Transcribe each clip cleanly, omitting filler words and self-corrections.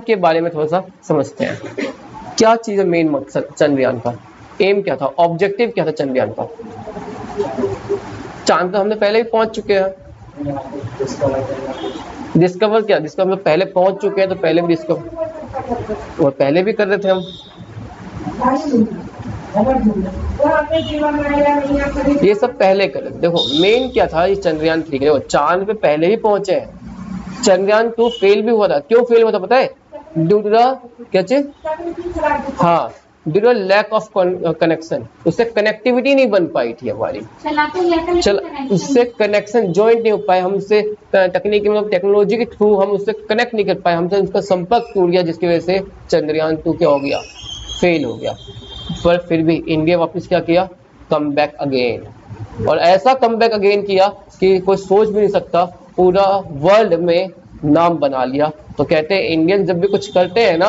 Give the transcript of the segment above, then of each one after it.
के बारे में थोड़ा सा समझते हैं। क्या चीज है मेन मकसद चंद्रयान का, एम क्या था, ऑब्जेक्टिव क्या था चंद्रयान का? चांद तो हमने पहले भी पहुंच चुके हैं। डिस्कवर क्या, डिस्कवर हम पहले पहुंच चुके हैं, तो पहले भी डिस्कवर और पहले भी कर रहे थे हम। ये सब पहले कर रहे थे। देखो मेन क्या था इस चंद्रयान 3 के, चांद पे पहले ही पहुंचे हैं। चंद्रयान 2 फेल भी हुआ था। क्यों फेल हुआ था पता है? ड्यू टू द क्या चीज, हाँ, due to lack of connection. उससे कनेक्टिविटी नहीं बन पाई थी हमारी, चल उससे कनेक्शन ज्वाइंट नहीं हो पाए, हम उससे तकनीकी मतलब टेक्नोलॉजी के थ्रू हम उससे कनेक्ट नहीं कर पाए, हमसे उसका संपर्क टूट गया, जिसकी वजह से चंद्रयान 2 क्या हो गया, फेल हो गया। पर फिर भी इंडिया वापस क्या किया, कम बैक अगेन, और ऐसा कम बैक अगेन किया कि कोई सोच भी नहीं सकता, पूरा वर्ल्ड में नाम बना लिया। तो कहते हैं इंडियन जब भी कुछ करते हैं ना,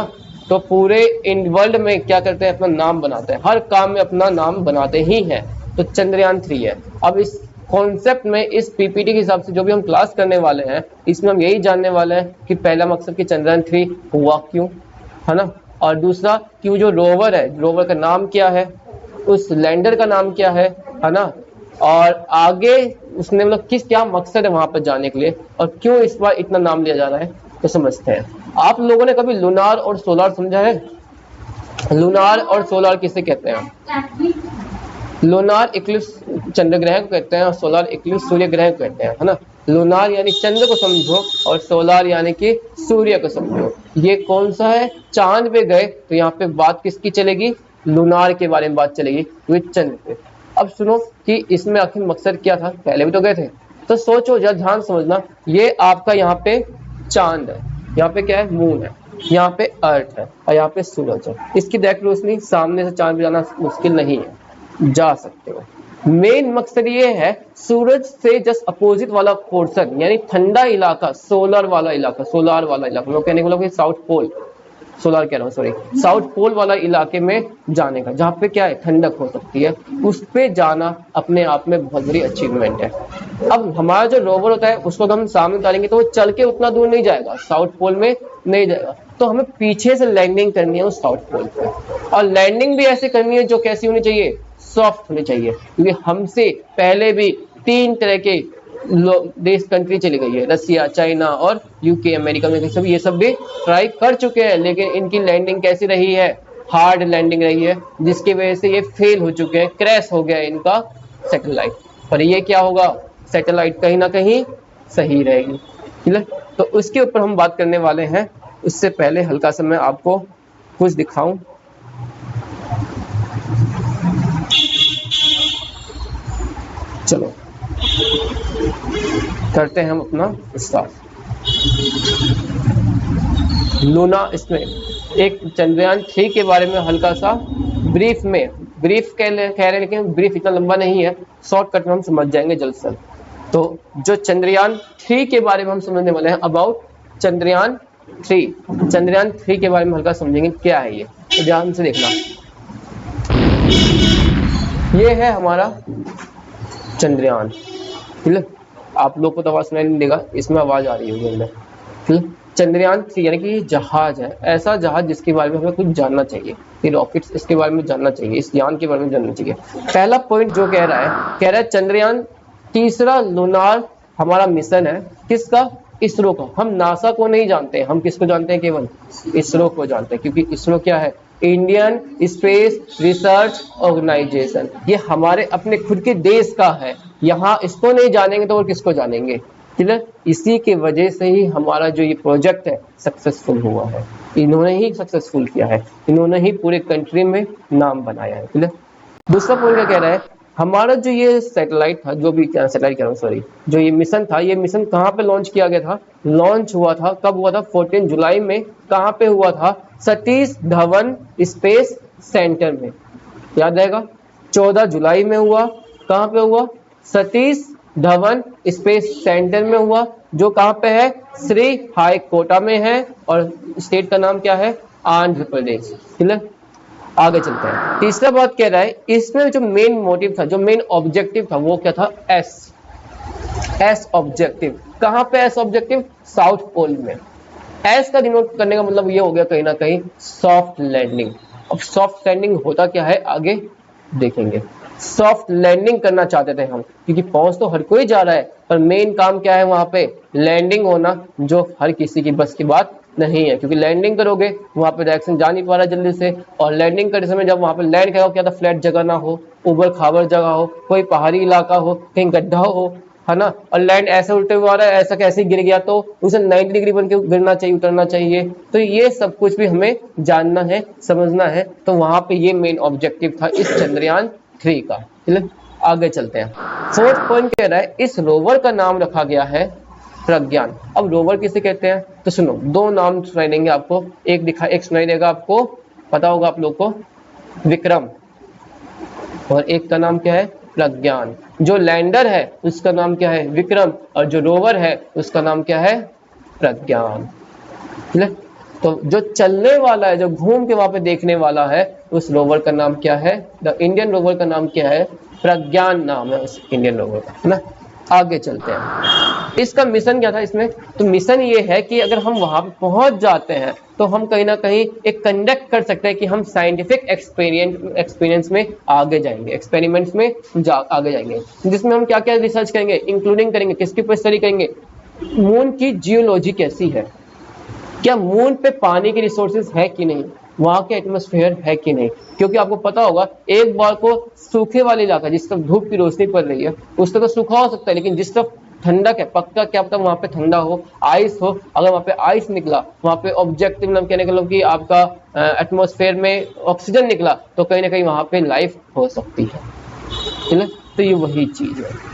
तो पूरे इन वर्ल्ड में क्या करते हैं, अपना नाम बनाते हैं, हर काम में अपना नाम बनाते ही हैं। तो चंद्रयान 3 है। अब इस कॉन्सेप्ट में, इस पीपीटी के हिसाब से जो भी हम क्लास करने वाले हैं, इसमें हम यही जानने वाले हैं कि पहला मकसद कि चंद्रयान 3 हुआ क्यों, है ना, और दूसरा कि वो जो रोवर है, रोवर का नाम क्या है, उस लैंडर का नाम क्या है ना, और आगे उसने मतलब किस क्या मकसद है वहां पर जाने के लिए, और क्यों इस बार इतना नाम लिया जा रहा है, तो समझते हैं। आप लोगों ने कभी लूनार और सोलार समझा है? लूनार और सोलार किसे कहते हैं? लूनार इक्लिप्स चंद्र ग्रह को कहते हैं, और सोलार इक्लिप्स सूर्य ग्रह को कहते हैं, है ना। लूनार यानी चंद्र को समझो, और सोलार यानी कि सूर्य को समझो। ये कौन सा है, चांद पे गए तो यहाँ पे बात किसकी चलेगी, लूनार के बारे में बात चलेगी, विद चंद्र पे। अब सुनो कि इसमें आखिर मकसद क्या था, पहले भी तो गए थे, तो सोचो जरा, ध्यान समझना। ये आपका यहाँ पे चांद है, यहाँ पे क्या है, मून है, यहाँ पे अर्थ है, और यहाँ पे सूरज है। इसकी डायरेक्ट रोशनी सामने से चांद पे जाना मुश्किल नहीं है, जा सकते हो। मेन मकसद ये है, सूरज से जस्ट अपोजिट वाला पोर्शन, यानी ठंडा इलाका, सोलर वाला इलाका, सोलार वाला इलाका, मैं कहने वाला साउथ पोल, सोलर कह रहा हूँ सॉरी, साउथ पोल वाला इलाके में जाने का, जहाँ पे क्या है, ठंडक हो सकती है, उस पे जाना अपने आप में बहुत बड़ी अचीवमेंट है। अब हमारा जो रोवर होता है, उसको हम सामने उतारेंगे तो वो चल के उतना दूर नहीं जाएगा, साउथ पोल में नहीं जाएगा, तो हमें पीछे से लैंडिंग करनी है उस साउथ पोल पे, और लैंडिंग भी ऐसे करनी है जो कैसी होनी चाहिए, सॉफ्ट होनी चाहिए, क्योंकि हमसे पहले भी 3 तरह के देश कंट्री चली गई है, रसिया, चाइना और यूके, अमेरिका में सब, ये सब भी ट्राई कर चुके हैं, लेकिन इनकी लैंडिंग कैसी रही है, हार्ड लैंडिंग रही है, जिसकी वजह से ये फेल हो चुके हैं, क्रैश हो गया इनका सैटेलाइट। पर ये क्या होगा, सैटेलाइट कहीं ना कहीं सही रहेगी, ठीक है। तो उसके ऊपर हम बात करने वाले हैं। उससे पहले हल्का सा मैं आपको कुछ दिखाऊं। चलो करते हैं हम अपना स्टार्ट। लूना, इसमें एक चंद्रयान 3 के बारे में हल्का सा ब्रीफ में, ब्रीफ कह रहे हैं, लेकिन ब्रीफ इतना लंबा नहीं है, शॉर्टकट में हम समझ जाएंगे जल्द से। तो जो चंद्रयान 3 के बारे में हम समझने वाले हैं, अबाउट चंद्रयान 3, चंद्रयान 3 के बारे में हल्का समझेंगे क्या है ये, तो ध्यान से देखना। ये है हमारा चंद्रयान, ठीक है। आप लोग को तो आवाज सुनाई नहीं देगा, इसमें आवाज आ रही होगी अंदर, ठीक है। चंद्रयान 3 यानी कि जहाज है, ऐसा जहाज जिसके बारे में हमें कुछ जानना चाहिए, ये रॉकेट्स, इसके बारे में जानना चाहिए, इस यान के बारे में जानना चाहिए। पहला पॉइंट जो कह रहा है चंद्रयान तीसरा लूनार हमारा मिशन है, किसका, इसरो का। हम नासा को नहीं जानते, हम किसको जानते हैं, केवल इसरो को जानते हैं, क्योंकि इसरो क्या है, इंडियन स्पेस रिसर्च ऑर्गेनाइजेशन, ये हमारे अपने खुद के देश का है। यहाँ इसको नहीं जानेंगे तो और किसको जानेंगे, ठीक है। इसी के वजह से ही हमारा जो ये प्रोजेक्ट है सक्सेसफुल हुआ है, इन्होंने ही सक्सेसफुल किया है, इन्होंने ही पूरे कंट्री में नाम बनाया है, ठीक है। दूसरा पॉइंट क्या कह रहा है, हमारा जो ये सैटेलाइट था, जो भी सैटेलाइट कह रहा हूँ सॉरी, जो ये मिशन था, ये मिशन कहाँ पे लॉन्च किया गया था, लॉन्च हुआ था, कब हुआ था, 14 जुलाई में। कहाँ पे हुआ था, सतीश धवन स्पेस सेंटर में, याद रहेगा, 14 जुलाई में हुआ। कहाँ पे हुआ, सतीश धवन स्पेस सेंटर में हुआ, जो कहाँ पे है, श्री हाईकोटा में है, और स्टेट का नाम क्या है, आंध्र प्रदेश, ठीक है। आगे चलते हैं। तीसरा बात कह रहा है, इसमें जो मेन मोटिव था, जो मेन ऑब्जेक्टिव था, वो क्या था, एस ऑब्जेक्टिव। कहाँ पे एस ऑब्जेक्टिव, साउथ पोल में, एस का डिनोट करने का मतलब ये हो गया कहीं ना कहीं सॉफ्ट लैंडिंग। अब सॉफ्ट लैंडिंग होता क्या है आगे देखेंगे। सॉफ्ट लैंडिंग करना चाहते थे हम, क्योंकि पहुंच तो हर कोई जा रहा है, पर मेन काम क्या है वहां पे लैंडिंग होना, जो हर किसी की बस की बात नहीं है, क्योंकि लैंडिंग करोगे वहां पे डायरेक्शन जा नहीं पा रहा जल्दी से, और लैंडिंग करते समय जब वहां पे लैंड करो क्या था, फ्लैट जगह ना हो, उबड़ खाबड़ जगह हो, कोई पहाड़ी इलाका हो, कहीं गड्ढा हो, है ना, और लैंड ऐसे उल्टे हुआ रहा है, ऐसा कैसे गिर गया, तो उसे 90 डिग्री बन के गिरना चाहिए, उतरना चाहिए। तो ये सब कुछ भी हमें जानना है, समझना है। तो वहां पे ये मेन ऑब्जेक्टिव था इस चंद्रयान 3 का। चलिए आगे चलते हैं। फोर्थ पॉइंट कह रहा है इस रोवर का नाम रखा गया है प्रज्ञान। अब रोवर किसे कहते हैं, तो सुनो, दो नाम सुनाई देंगे आपको, एक सुनाई देगा आपको, पता होगा आप लोग को, विक्रम, और एक का नाम क्या है प्रज्ञान। जो लैंडर है उसका नाम क्या है विक्रम, और जो रोवर है उसका नाम क्या है प्रज्ञान। तो जो चलने वाला है, जो घूम के वहां पे देखने वाला है, उस रोवर का नाम क्या है, द इंडियन रोवर का नाम क्या है, प्रज्ञान नाम है उस इंडियन रोवर का, है ना। आगे चलते हैं, इसका मिशन क्या था इसमें, तो मिशन ये है कि अगर हम वहां पे पहुंच जाते हैं तो हम कहीं ना कहीं एक कंडक्ट कर सकते हैं कि हम साइंटिफिक एक्सपीरियंस में आगे जाएंगे, एक्सपेरिमेंट्स में आगे जाएंगे, जिसमें हम क्या क्या रिसर्च करेंगे, इंक्लूडिंग करेंगे किसके ऊपर स्टडी करेंगे, मून की जियोलॉजी कैसी है, क्या मून पे पानी के रिसोर्सेज है कि नहीं, वहां के एटमॉस्फेयर है कि नहीं, क्योंकि आपको पता होगा एक बार को सूखे वाले इलाका जिस तरफ धूप की रोशनी पड़ रही है उस तरफ तो सूखा हो सकता है, लेकिन जिस तरफ ठंडक है पक्का क्या पता वहां पे ठंडा हो, आइस हो, अगर वहां पे आइस निकला, वहां पे ऑब्जेक्टिव मतलब कहने का मतलब कि आपका एटमॉस्फेयर में ऑक्सीजन निकला, तो कहीं ना कहीं वहां पे लाइफ हो सकती है, ठीक है। तो ये वही चीज है।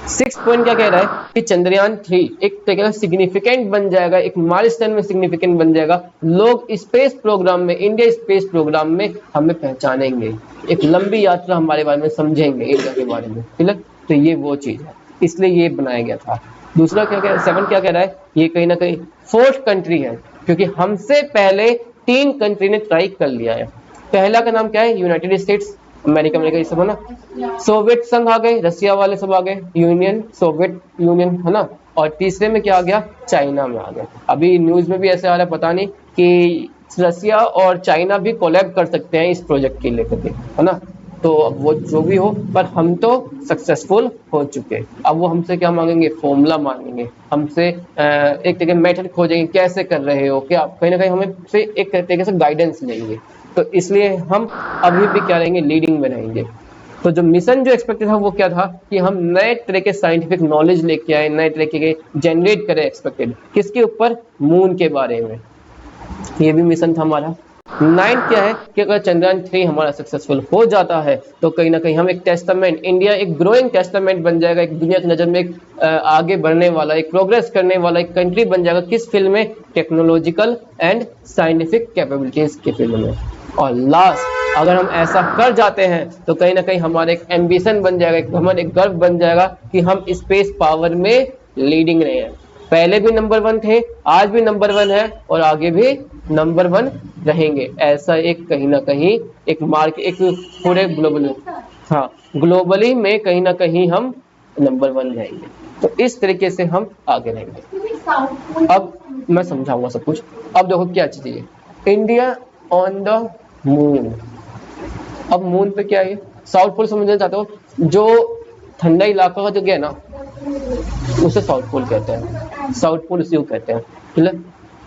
6 पॉइंट क्या कह रहा है कि चंद्रयान 3 एक तरीके से सिग्निफिकेंट बन जाएगा, एक माइलस्टोन में सिग्निफिकेंट बन जाएगा, लोग स्पेस प्रोग्राम में, इंडिया स्पेस प्रोग्राम में हमें पहचानेंगे, एक लंबी यात्रा हमारे बारे में समझेंगे, इंडिया के बारे में, ठीक है। तो ये वो चीज है, इसलिए ये बनाया गया था। दूसरा क्या कह 7 क्या कह रहा है, ये कहीं ना कहीं फोर्थ कंट्री है, क्योंकि हमसे पहले 3 कंट्री ने ट्राई कर लिया है। पहला का नाम क्या है, यूनाइटेड स्टेट्स, अमेरिका में सब है ना, सोवियत संघ आ गए, रसिया वाले सब आ गए, यूनियन सोवियत यूनियन, है ना, और तीसरे में क्या आ गया, चाइना में आ गया। अभी न्यूज में भी ऐसे आ रहा है, पता नहीं कि रसिया और चाइना भी कोलैब कर सकते हैं इस प्रोजेक्ट के लेकर के, है ना। तो अब वो जो भी हो, पर हम तो सक्सेसफुल हो चुके, अब वो हमसे क्या मांगेंगे, फॉर्मूला मांगेंगे, हमसे एक तरीके मेथड खोजेंगे, कैसे कर रहे हो, क्या कहीं ना कहीं हमें से एक तरीके से गाइडेंस लेंगे। तो इसलिए हम अभी भी क्या रहेंगे, लीडिंग में रहेंगे। तो जो मिशन जो एक्सपेक्टेड था वो क्या था कि हम नए तरह के साइंटिफिक नॉलेज लेके आए, नए तरीके के जनरेट करें, एक्सपेक्टेड किसके ऊपर, मून के बारे में, ये भी मिशन था हमारा। 9 क्या है कि अगर चंद्रयान 3 हमारा सक्सेसफुल हो जाता है तो कहीं ना कहीं हम एक टेस्टामेंट, इंडिया एक ग्रोइंग टेस्टामेंट बन जाएगा, एक दुनिया की नजर में एक आगे बढ़ने वाला, एक प्रोग्रेस करने वाला एक कंट्री बन जाएगा, किस फील्ड में, टेक्नोलॉजिकल एंड साइंटिफिक कैपेबिलिटीज के फील्ड में। और लास्ट अगर हम ऐसा कर जाते हैं तो कहीं ना कहीं हमारा एक एम्बिशन बन जाएगा, हमारा एक गर्व बन जाएगा कि हम स्पेस पावर में लीडिंग रहे हैं, पहले भी नंबर 1 थे, आज भी नंबर 1 है, और आगे भी नंबर 1 रहेंगे। ऐसा एक कहीं ना कहीं एक मार्क, एक पूरे ग्लोबल, हाँ ग्लोबली में कहीं ना कहीं हम नंबर 1 रहेंगे। तो इस तरीके से हम आगे रहेंगे। अब मैं समझाऊंगा सब कुछ। अब देखो क्या चीज है, इंडिया ऑन द मून। अब मून पे क्या है, साउथ पोल समझना चाहते हो, जो ठंडा इलाका का जगह है ना उसे साउथ पोल कहते हैं, साउथ पोल इसी को कहते हैं, ठीक है।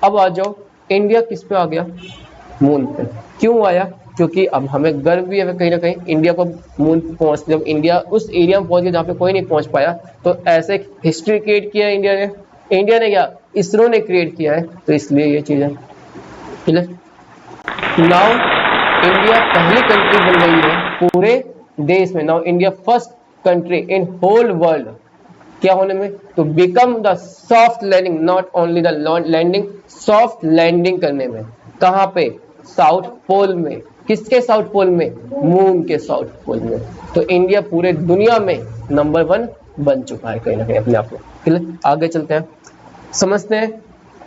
अब आ जाओ, इंडिया किस पे आ गया, मून पे। क्यों आया, क्योंकि अब हमें गर्व भी है कहीं ना कहीं इंडिया को मून पे पहुंच, जब इंडिया उस एरिया में पहुंच गया जहाँ पे कोई नहीं पहुंच पाया, तो ऐसे एक हिस्ट्री क्रिएट किया है इंडिया ने क्या, इसरो ने क्रिएट किया है, तो इसलिए ये चीज है, ठीक है। नाउ इंडिया पहली कंट्री बन गई है पूरे देश में, now India first country in whole world क्या होने में, तो become the soft landing, not only the landing, soft landing करने में, कहां पे, साउथ पोल में, किसके साउथ पोल में, मून के साउथ पोल में। तो इंडिया पूरे दुनिया में नंबर 1 बन चुका है कहीं ना कहीं अपने आप को, ठीक है। आगे चलते हैं, समझते हैं।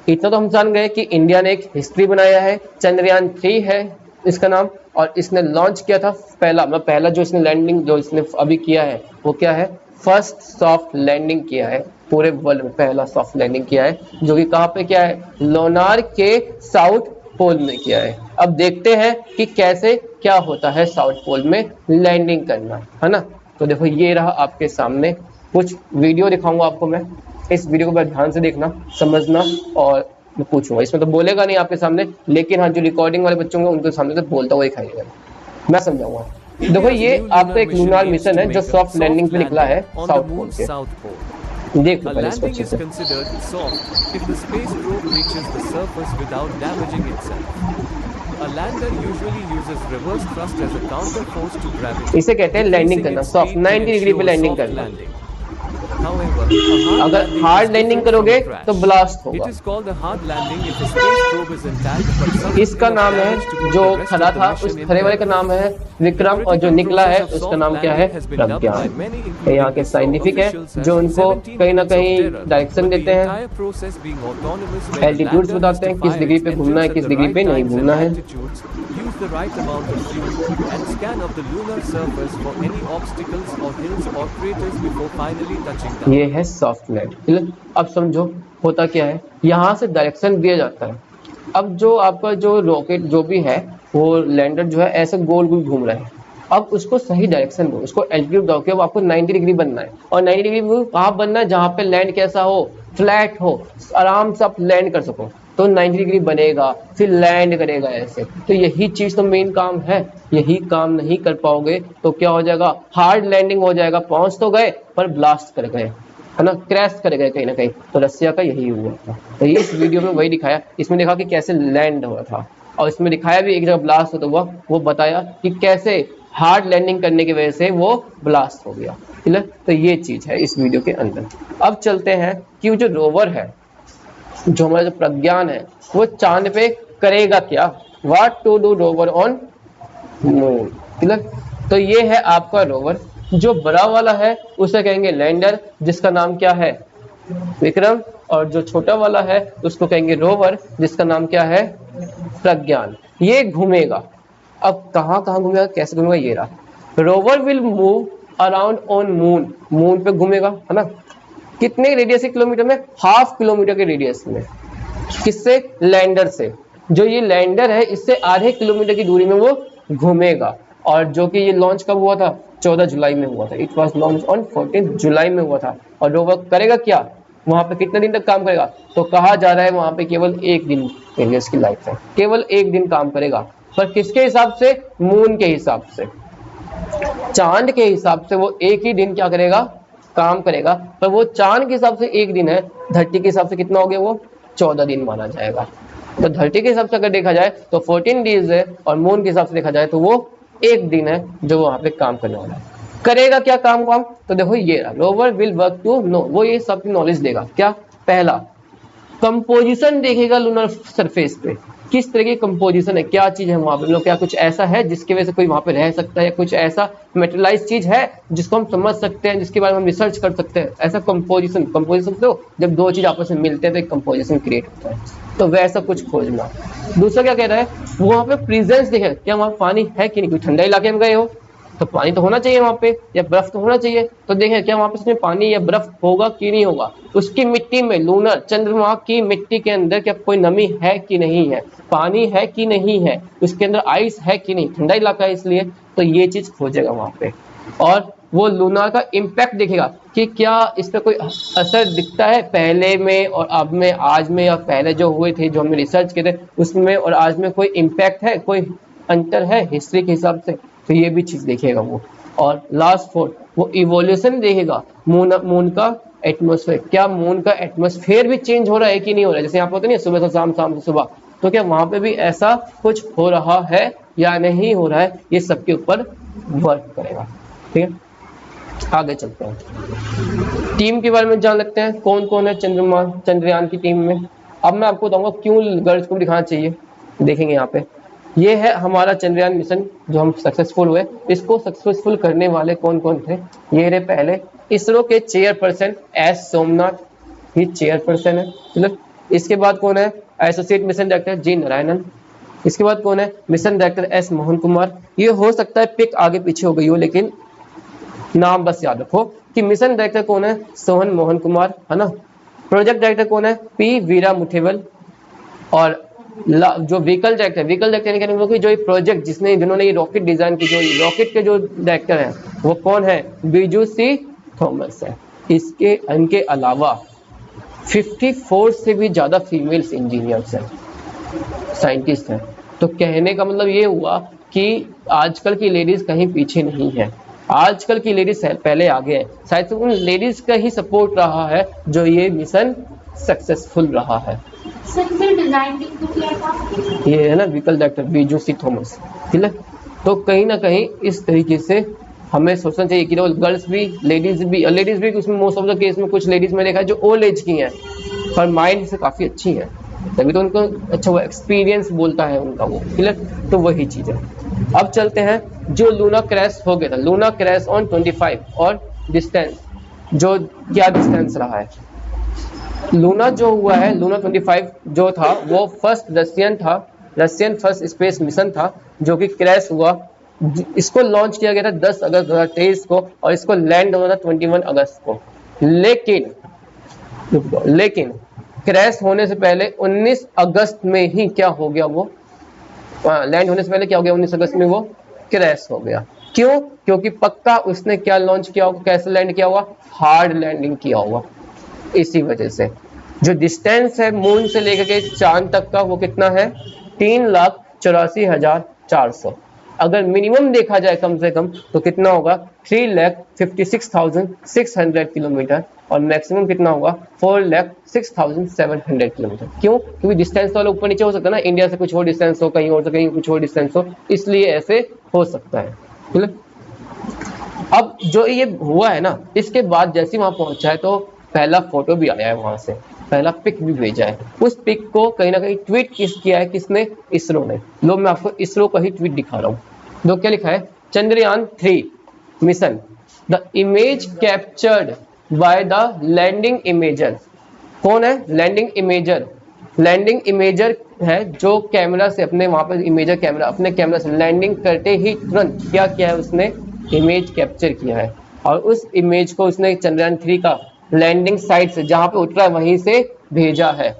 इतना तो हम जान गए कि इंडिया ने एक हिस्ट्री बनाया है, चंद्रयान 3 है इसका नाम, और इसने लॉन्च किया था पहला जो इसने लैंडिंग जो इसने अभी किया है वो क्या है, फर्स्ट सॉफ्ट लैंडिंग किया है, पूरे वर्ल्ड में पहला सॉफ्ट लैंडिंग किया है, जो कि कहाँ पे किया है, लोनार के साउथ पोल में किया है। अब देखते हैं कि कैसे क्या होता है साउथ पोल में लैंडिंग करना, है ना। तो देखो ये रहा आपके सामने, कुछ वीडियो दिखाऊंगा आपको मैं, इस वीडियो को बड़ा ध्यान से देखना, समझना, और मैं पूछूंगा, इसमें तो बोलेगा नहीं आपके सामने, लेकिन हाँ जो रिकॉर्डिंग वाले बच्चों होंगे उनके सामने तो बोलता हुआ दिखाइएगा, मैं समझाऊंगा। देखो ये आपका एक लूनार मिशन है जो सॉफ्ट लैंडिंग पे निकला है साउथ पोल के, देखो A पहले इसको landing अच्छे is से। considered soft if the space probe reaches the surface without damaging itself. A lander usually uses reverse thrust as a counter force to gravity. इसे कहते हैं लैंडिंग Decreasing करना, its soft speed to 90 degree पे ensure landing soft करना। landing. However, a hard अगर landing is hard landing different from करोगे a तो crash. Blast It होगा। is called a hard landing if a space probe is intact but suffers इसका enough नाम damage to है, put जो the rest खड़ा of the था उस mission in खड़े वाले का peril. नाम है The विक्रम, और जो critical निकला है process of उसका soft नाम क्या है, landing has been dubbed by Pragyan. many, ये यहाँ including के ISRO साइंटिफिक है officials, जो as उनको 17 कहीं ना minutes of कहीं terror, डायरेक्शन with the देते हैं, entire process being autonomous where the altitudes lander बताते has हैं to किस fire डिग्री its पे घूमना engines है at किस the डिग्री right पे नहीं times and घूमना है। altitudes, use the right amount of fuel, and scan of the lunar surface for any obstacles or hills or craters before finally touching down. ये है soft land. अब समझो होता क्या है, यहाँ से डायरेक्शन दिया जाता है। अब जो आपका जो रॉकेट जो भी है वो लैंडर जो है ऐसे गोल गोल घूम रहा है, अब उसको सही डायरेक्शन दो, उसको एल्टीट्यूड दो कि वो आपको 90 डिग्री बनना है, और 90 डिग्री कहाँ बनना है, जहाँ पे लैंड कैसा हो, फ्लैट हो, आराम से आप लैंड कर सको, तो 90 डिग्री बनेगा, फिर लैंड करेगा ऐसे। तो यही चीज तो मेन काम है, यही काम नहीं कर पाओगे तो क्या हो जाएगा, हार्ड लैंडिंग हो जाएगा, पहुंच तो गए पर ब्लास्ट कर गए, है ना, क्रैश कर गए कहीं ना कहीं। तो रसिया का यही हुआ था, तो ये इस वीडियो में वही दिखाया, इसमें देखा कि कैसे लैंड हुआ था, और इसमें दिखाया भी एक जगह ब्लास्ट होता हुआ, वो बताया कि कैसे हार्ड लैंडिंग करने की वजह से वो ब्लास्ट हो गया। ठीक है, तो ये चीज है इस वीडियो के अंदर। अब चलते हैं कि वो जो रोवर है, जो हमारा जो प्रज्ञान है, वो चांद पे करेगा क्या, what to do rover on moon. ठीक है, तो ये है आपका रोवर, जो बड़ा वाला है उसे कहेंगे लैंडर, जिसका नाम क्या है, विक्रम, और जो छोटा वाला है उसको कहेंगे रोवर, जिसका नाम क्या है, प्रज्ञान। ये घूमेगा, अब कहाँ कहाँ घूमेगा, कैसे घूमेगा, ये रहा, rover will move around on moon, moon पे घूमेगा, है ना, कितने रेडियस किलोमीटर में, हाफ किलोमीटर के रेडियस में, किससे, लैंडर से। जो ये लैंडर है इससे आधे किलोमीटर की दूरी में वो घूमेगा, और जो कि ये लॉन्च कब हुआ था, 14 जुलाई में हुआ था, इट वाज लॉन्च ऑन 14 जुलाई में हुआ था। और रोवर करेगा क्या, वहां पे कितने दिन तक काम करेगा, तो कहा जा रहा है वहां पे केवल एक दिन के लिए इसकी लाइफ है, केवल एक दिन काम करेगा, पर किसके हिसाब से, मून के हिसाब से, चांद के हिसाब से वो एक ही दिन क्या करेगा, काम करेगा, पर वो चांद के हिसाब से एक दिन है, धरती के हिसाब से कितना हो गया, वो 14 दिन माना जाएगा। तो धरती के हिसाब से अगर देखा जाए तो 14 डेज है, और मून के हिसाब से देखा जाए तो वो एक दिन है जो वहां पे काम करने वाला है। करेगा क्या काम, तो देखो ये rover will work to know, वो ये सब नॉलेज देगा क्या, पहला कंपोजिशन देखेगा लूनर सरफेस पे, किस तरह की कंपोजिशन है, क्या चीज है वहां पे, क्या कुछ ऐसा है जिसकी वजह से कोई वहां पे रह सकता है, कुछ ऐसा मेटेरियलाइज चीज है जिसको हम समझ सकते हैं, जिसके बारे में हम रिसर्च कर सकते हैं, ऐसा कंपोजिशन। कंपोजिशन तो जब दो चीज आपस में मिलते हैं तो एक कंपोजिशन क्रिएट होता है, तो वैसा कुछ खोजना। दूसरा क्या कह रहा है, वहां पे प्रेजेंस देखे, क्या वहां पानी है कि नहीं, कोई ठंडा इलाके में गए हो तो पानी तो होना चाहिए वहां पे, या बर्फ तो होना चाहिए, तो देखें क्या वहां पे इसमें पानी या बर्फ होगा कि नहीं होगा, उसकी मिट्टी में, लूनर चंद्रमा की मिट्टी के अंदर क्या कोई नमी है कि नहीं है, पानी है कि नहीं है, उसके अंदर आइस है कि नहीं, ठंडा इलाका है इसलिए, तो ये चीज खोजेगा वहां पे। और वो लूनर का इम्पैक्ट देखेगा कि क्या इस पर कोई असर दिखता है पहले में और अब में, आज में, या पहले जो हुए थे जो हमने रिसर्च किए थे उसमें और आज में कोई इम्पैक्ट है, कोई अंतर है हिस्ट्री के हिसाब से, तो ये भी चीज देखेगा वो। और लास्ट फोर्थ, वो इवोल्यूशन देखेगा, मून का एटमॉस्फेयर, क्या मून का एटमॉस्फेयर भी चेंज हो रहा है कि नहीं हो रहा है, जैसे यहाँ पे होता नहीं सुबह से शाम, शाम से सुबह, तो क्या वहां पे भी ऐसा कुछ हो रहा है या नहीं हो रहा है, ये सबके ऊपर वर्क करेगा। ठीक है, आगे चलते हैं, टीम के बारे में जान लेते हैं, कौन कौन है चंद्रयान की टीम में। अब मैं आपको बताऊंगा क्यों गर्ल्स को दिखाना चाहिए, देखेंगे यहाँ पे, ये है हमारा चंद्रयान मिशन जो हम सक्सेसफुल हुए, इसको सक्सेसफुल करने वाले कौन कौन थे, ये रहे पहले इसरो के चेयरपर्सन एस सोमनाथ, ये चेयरपर्सन है, मतलब इसके बाद कौन है, एसोसिएट मिशन डायरेक्टर जी नारायणन, इसके बाद कौन है, mission director S Mohan Kumar, ये हो सकता है पिक आगे पीछे हो गई हो लेकिन नाम बस याद रखो कि मिशन डायरेक्टर कौन है, सोहन मोहन कुमार, है ना। प्रोजेक्ट डायरेक्टर कौन है, पी वीरा मुथेवल। और जो व्हीकल डायरेक्टर यानी कि जो प्रोजेक्ट जिन्होंने ये रॉकेट डिजाइन की, जो रॉकेट के जो डायरेक्टर हैं वो कौन है, बीजू सी थॉमस है। इनके अलावा 54 से भी ज्यादा फीमेल्स इंजीनियर्स हैं, साइंटिस्ट हैं। तो कहने का मतलब ये हुआ कि आजकल की लेडीज कहीं पीछे नहीं है, आजकल की लेडीज पहले आगे है। शायद से उन लेडीज का ही सपोर्ट रहा है जो ये मिशन सक्सेसफुल रहा है। ये है ना व्हीकल डायरेक्टर बीजू सी थॉमस, ठीक है। तो कहीं ना कहीं इस तरीके से हमें सोचना चाहिए कि गर्ल्स भी लेडीज भी उसमें मोस्ट ऑफ द केस में कुछ लेडीज मैंने देखा है जो ओल्ड एज की हैं पर माइंड से काफी अच्छी हैं, तभी तो उनको अच्छा वो एक्सपीरियंस बोलता है उनका वो, क्लियर। तो वही चीज है। अब चलते हैं जो लूना क्रैश हो गया था, लूना क्रैश ऑन 25 और डिस्टेंस, जो क्या डिस्टेंस रहा है। लूना जो हुआ है, लूना 25 जो था वो रशियन फर्स्ट स्पेस मिशन था जो कि क्रैश हुआ। इसको लॉन्च किया गया था 10 अगस्त 2023 को और इसको लैंड होना था 21 अगस्त को। लेकिन क्रैश होने से पहले 19 अगस्त में ही क्या हो गया, वो लैंड होने से पहले क्या हो गया, 19 अगस्त में वो क्रैश हो गया। क्यों? क्योंकि पक्का उसने क्या लॉन्च किया होगा, कैसे लैंड किया हुआ, हार्ड लैंडिंग किया हुआ। इसी वजह से जो डिस्टेंस है मून से लेकर के चांद तक का वो कितना है, 3,84,400। अगर मिनिमम देखा जाए कम से कम तो कितना होगा, 3,56,600 किलोमीटर और मैक्सिमम कितना होगा, 4,06,700 किलोमीटर। क्यों? क्योंकि डिस्टेंस वाला ऊपर नीचे हो सकता है ना, इंडिया से कुछ और डिस्टेंस हो, कहीं और से कहीं कुछ और डिस्टेंस हो, इसलिए ऐसे हो सकता है। ठीक है। अब जो ये हुआ है ना, इसके बाद जैसे वहां पहुंचा है तो पहला फोटो भी आया है वहां से, पहला पिक भी भेजा है। उस पिक को कहीं ना कहीं ट्वीट किया है, किसने, इसरो ने। लो मैं आपको इसरो का ही ट्वीट दिखा रहा हूँ। दो क्या लिखा है, Chandrayaan 3 mission, the image captured by the landing imager. कौन है लैंडिंग इमेजर? लैंडिंग इमेजर है जो कैमरा से अपने वहां पर इमेजर कैमरा अपने कैमरा से लैंडिंग करते ही तुरंत क्या किया है, उसने इमेज कैप्चर किया है और उस इमेज को उसने चंद्रयान 3 का लैंडिंग साइट से जहां पे उतरा है वहीं से भेजा है,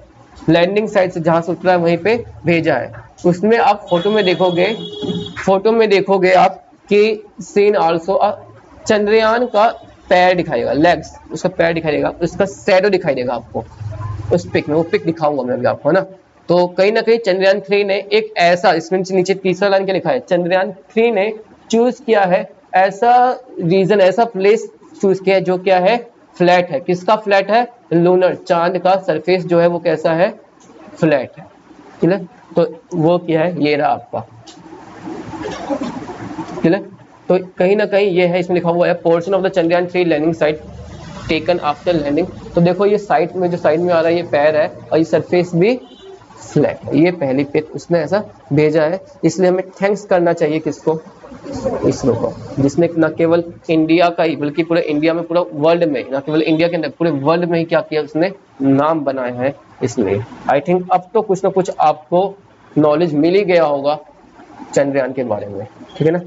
लैंडिंग साइट से जहां से उतरा है वहीं पे भेजा है। उसमें आप फोटो में देखोगे आप कि सीन आल्सो चंद्रयान का पैर दिखाएगा, लेग्स, उसका पैर दिखाई देगा, उसका शैडो दिखाई देगा आपको उस पिक में। वो पिक दिखाऊंगा मैं अभी आपको, है ना। तो कहीं ना कहीं चंद्रयान 3 ने एक ऐसा, इसमें नीचे तीसरा लाइन क्या लिखा है, चंद्रयान 3 ने चूज किया है ऐसा रीजन, ऐसा प्लेस चूज किया है जो क्या है, फ्लैट है। किसका फ्लैट है, लूनर, चांद का सरफेस जो है वो कैसा है, फ्लैट है। ठीक है। तो वो क्या है, ये रहा आपका, ठीक है। तो कहीं ना कहीं ये है, इसमें लिखा हुआ है portion of the Chandrayaan 3 landing site taken after landing. तो देखो ये साइट में, जो साइड में आ रहा है ये पैर है और ये सरफेस भी फ्लैट है। ये पहली पिक उसने ऐसा भेजा है, इसलिए हमें थैंक्स करना चाहिए किसको, इसरो को, जिसने न केवल इंडिया का ही बल्कि पूरे इंडिया में, पूरा वर्ल्ड में, न केवल इंडिया के अंदर पूरे वर्ल्ड में ही क्या किया, उसने नाम बनाया है। इसलिए आई थिंक अब तो कुछ ना कुछ आपको नॉलेज मिल ही गया होगा चंद्रयान के बारे में, ठीक है ना।